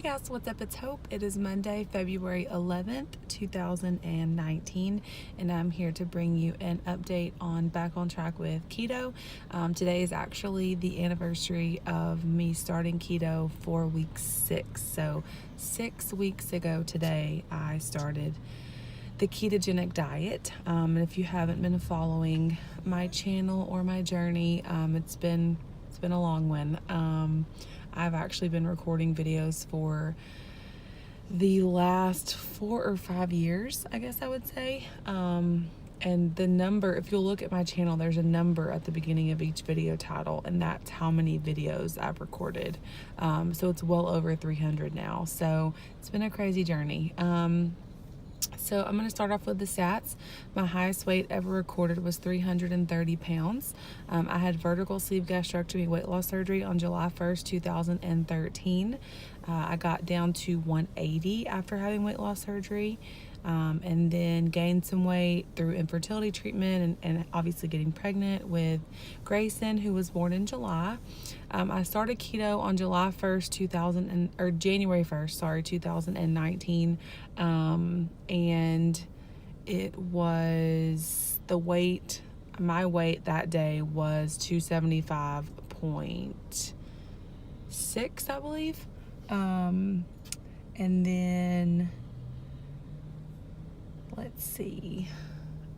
Hey guys, what's up? It's Hope. It is Monday, February 11th, 2019, and I'm here to bring you an update on Back on Track with Keto. Today is actually the anniversary of me starting keto for week 6. So 6 weeks ago today, I started the ketogenic diet. And if you haven't been following my channel or my journey, it's been a long one. I've actually been recording videos for the last 4 or 5 years, I guess I would say. And the number, if you'll look at my channel, there's a number at the beginning of each video title, and that's how many videos I've recorded. So it's well over 300 now. So it's been a crazy journey. So I'm going to start off with the stats. My highest weight ever recorded was 330 pounds. I had vertical sleeve gastrectomy weight loss surgery on July 1st, 2013. I got down to 180 after having weight loss surgery. And then gained some weight through infertility treatment and obviously getting pregnant with Grayson, who was born in July. I started keto on July 1st, January 1st, 2019. And it was my weight that day was 275.6, I believe. And then let's see,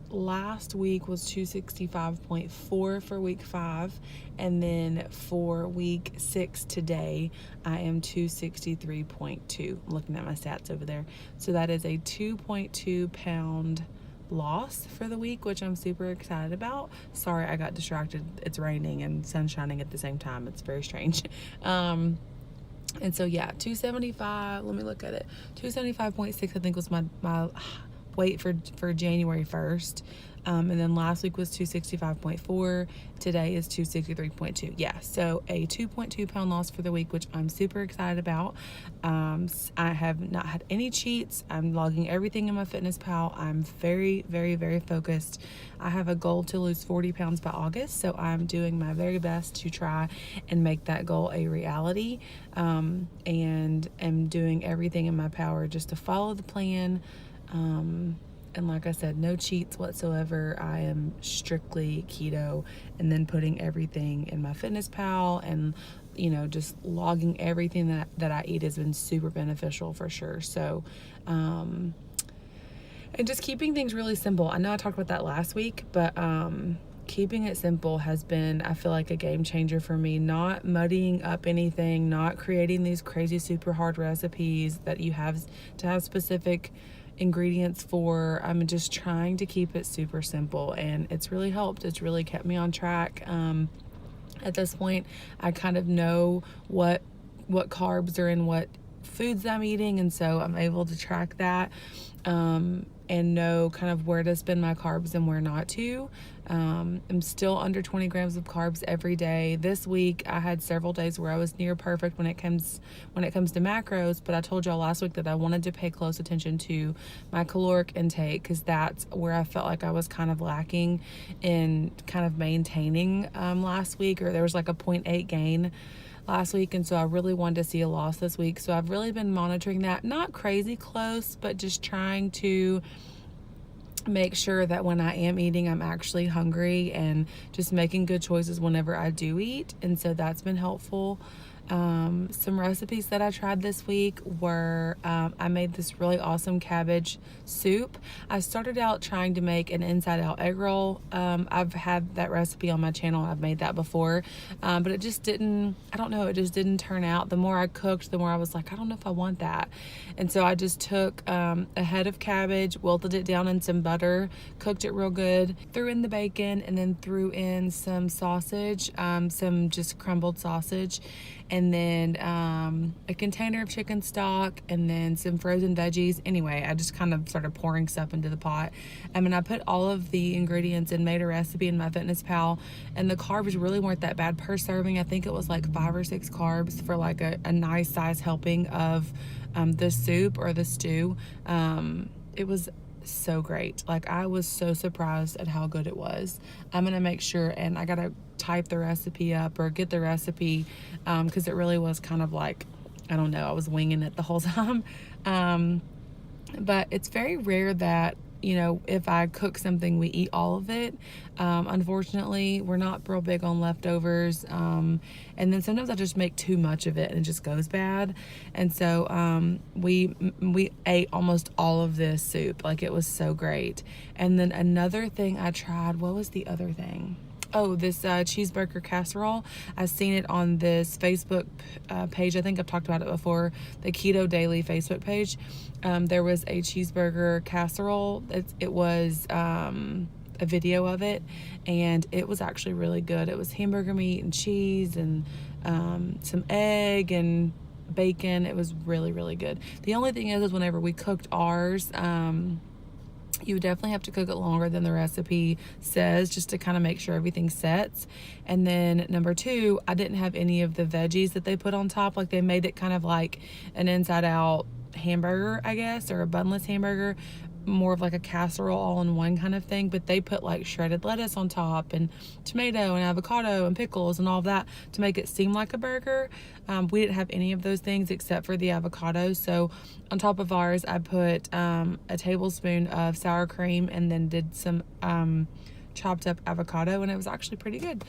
last week was 265.4 for week 5, and then for week 6 today I am 263.2. I'm looking at my stats over there. So that is a 2.2 pound loss for the week, which I'm super excited about. Sorry, I got distracted. It's raining and sun shining at the same time. It's very strange. And so yeah, 275, let me look at it. 275.6 I think was my weight for January 1st. And then last week was 265.4. Today is 263.2. Yeah, so a 2.2 pound loss for the week, which I'm super excited about. I have not had any cheats. I'm logging everything in my fitness pal. I'm very, very, very focused. I have a goal to lose 40 pounds by August, so I'm doing my very best to try and make that goal a reality. And am doing everything in my power just to follow the plan. And like I said, no cheats whatsoever. I am strictly keto, and then putting everything in my fitness pal, and just logging everything that I eat has been super beneficial for sure. So and just keeping things really simple. I know I talked about that last week, but keeping it simple has been, I feel like, a game changer for me. Not muddying up anything, not creating these crazy super hard recipes that you have to have specific ingredients for. I'm just trying to keep it super simple, and it's really helped. It's really kept me on track. At this point, I kind of know what carbs are in what foods I'm eating, and so I'm able to track that and know kind of where to spend my carbs and where not to. I'm still under 20 grams of carbs every day. This week I had several days where I was near perfect when it comes to macros, but I told y'all last week that I wanted to pay close attention to my caloric intake, because that's where I felt like I was kind of lacking in kind of maintaining last week, or there was like a 0.8 gain last week, and so I really wanted to see a loss this week. So I've really been monitoring that, not crazy close, but just trying to make sure that when I am eating, I'm actually hungry, and just making good choices whenever I do eat. And so that's been helpful. Some recipes that I tried this week were, I made this really awesome cabbage soup. I started out trying to make an inside out egg roll. I've had that recipe on my channel. I've made that before. But it just didn't, I don't know, it just didn't turn out. The more I cooked, the more I was like, I don't know if I want that. And so I just took a head of cabbage, wilted it down in some butter, cooked it real good, threw in the bacon, and then threw in some sausage, some just crumbled sausage, and then a container of chicken stock, and then some frozen veggies. Anyway, I just kind of started pouring stuff into the pot. I put all of the ingredients and made a recipe in my fitness pal, and the carbs really weren't that bad per serving. I think it was like 5 or 6 carbs for like a nice size helping of the soup or the stew. It was so great. Like, I was so surprised at how good it was. I'm gonna make sure, and I gotta type the recipe up or get the recipe, because it really was kind of like I don't know, I was winging it the whole time. But it's very rare that, you know, if I cook something, we eat all of it. Unfortunately, we're not real big on leftovers. And then sometimes I just make too much of it and it just goes bad. And so we ate almost all of this soup. Like, it was so great. And then another thing I tried, what was the other thing? Oh, this cheeseburger casserole. I've seen it on this Facebook page. I think I've talked about it before, the Keto Daily Facebook page. There was a cheeseburger casserole. It was a video of it, and it was actually really good. It was hamburger meat and cheese and some egg and bacon. It was really, really good. The only thing is whenever we cooked ours, you would definitely have to cook it longer than the recipe says, just to kind of make sure everything sets. And then number two, I didn't have any of the veggies that they put on top. Like, they made it kind of like an inside out hamburger, I guess, or a bunless hamburger, more of like a casserole all in one kind of thing. But they put like shredded lettuce on top and tomato and avocado and pickles and all of that to make it seem like a burger. We didn't have any of those things except for the avocado. So on top of ours, I put a tablespoon of sour cream and then did some chopped up avocado, and it was actually pretty good.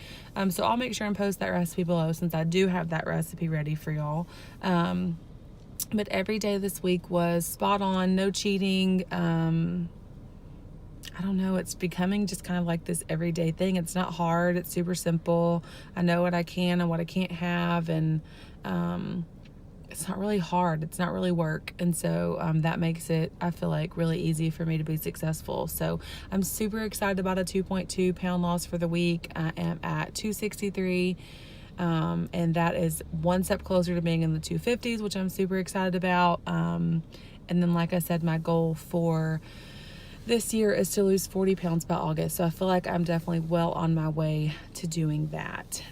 So I'll make sure and post that recipe below, since I do have that recipe ready for y'all. But every day this week was spot on, no cheating. I don't know, it's becoming just kind of like this everyday thing. It's not hard, it's super simple. I know what I can and what I can't have, and it's not really hard, it's not really work. And so that makes it, I feel like, really easy for me to be successful. So I'm super excited about a 2.2 pound loss for the week. I am at 263. And that is one step closer to being in the 250s, which I'm super excited about. And then, like I said, my goal for this year is to lose 40 pounds by August. So I feel like I'm definitely well on my way to doing that.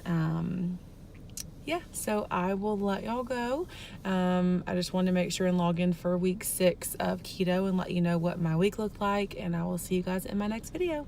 Yeah, so I will let y'all go. I just wanted to make sure and log in for week 6 of keto and let you know what my week looked like. And I will see you guys in my next video.